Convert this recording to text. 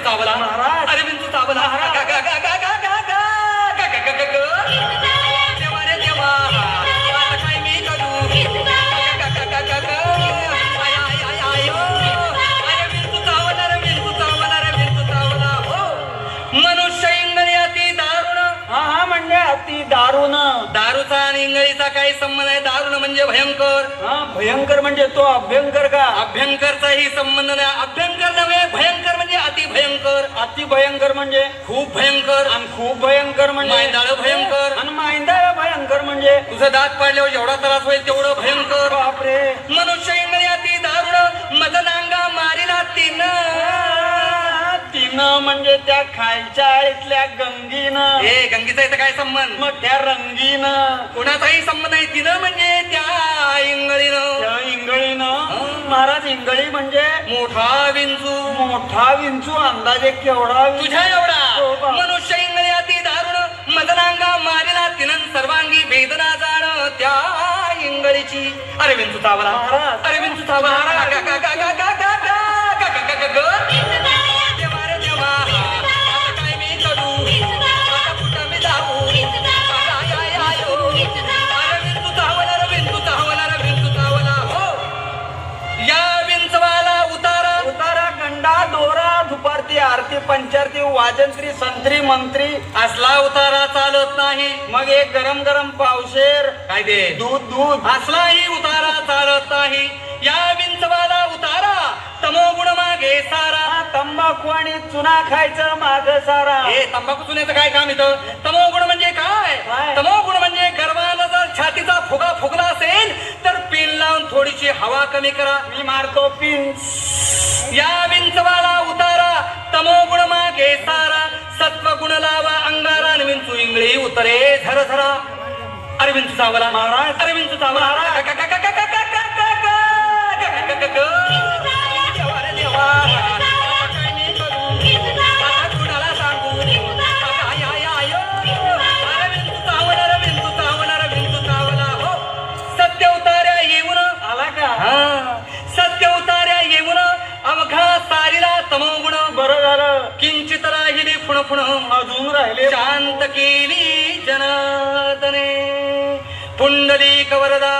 चावला महाराज. अरे विंचू चावला देवा रे देवा आता काय मी करू अरे विंचू चावला रे विंचू चावला रे विंचू चावला हो मनुष्य इंगळी अति दारुण हा म्हणजे अति दारुण. दारूचा आणि इंगळीचा काही संबंध आहे दारुण म्हणजे भयंकर हा भयंकर म्हणजे तो अभ्यंकर का. अभ्यंकरचाही संबंध नाही अभ्यंकर नव्हे भयंकर म्हणजे अति भयंकर अति भयंकर म्हणजे खूप भयंकर आणि खूप भयंकर म्हणजे मायंदाळ भयंकर आणि मायंदाळ भयंकर म्हणजे तुझं दात पाडल्यावर जेवढा त्रास होईल तेवढं भयंकर बापरे. मनुष्य इंगळी अति दारुण मदनांगा मारिला तिनं म्हणजे त्या खालच्या आळीतल्या गंगीनं. ए गंगीचा इथं काय संबंध मग त्या रंगीनं कोणाचाही संबंध नाही तिनं म्हणजे त्या इंगळीनं त्या इंगळीनं. महाराज इंगळी म्हणजे मोठा विंचू मोठा विंचू. अंदाजे केवढा विंचू? तुझ्या हो एवढा बा. मनुष्य इंगळी अति दारुण मदनांगा मारिला तिनं सर्वांगी वेदना जाण त्या इंगळीची. अरे विंचू चावला महाराज. अरे विंचू चावला देवा रे देवा आता काय मी करू आता कुठं मी जाऊ अरे विंचू चावला रे विंचू चावला रे विंचू चावला हो या विंचवाला उतारा उतारा गंडा दोरा दुपारती आरती पंचारती वाजंत्री संत्री मंत्री. असला उतारा चालत नाही मग एक गरम गरम पावशेर काय ते दूध दूध. असलाही उतारा चालत नाही या विंचवाला उतारा तमोगुण मागे सारा. तंबाखू आणि चुना खायचं माग सारा. हे तंबाखू चुन्याचं काय काम इथं तमोगुण म्हणजे काय काय? तमोगुण म्हणजे गर्भाला जर छातीचा फुगा फुगला असेल तर पिन लावून थोडीशी हवा कमी करा. मी मारतो पिन. या विंचवाला उतारा तमोगुण मागे सारा सत्वगुण लावा अंगारा आणि विंचू इंगळी उतरे झर झरा. अरे विंचू चावला महाराज. अरे विंचू चावला देवा रे देवा आता काय मी करू आता कुणाला सांगू अरे विंचू चावला रे विंचू चावला रे विंचू चावला हो सत्य उतार्या येऊन आला का. हा सत्य उतार्या येऊन अवघा सारीला तमोगुण बरं झालं. किंचित राहिली फुणफुण अजून राहिले. शांत केली जनार्दने पुंडलिक वरदा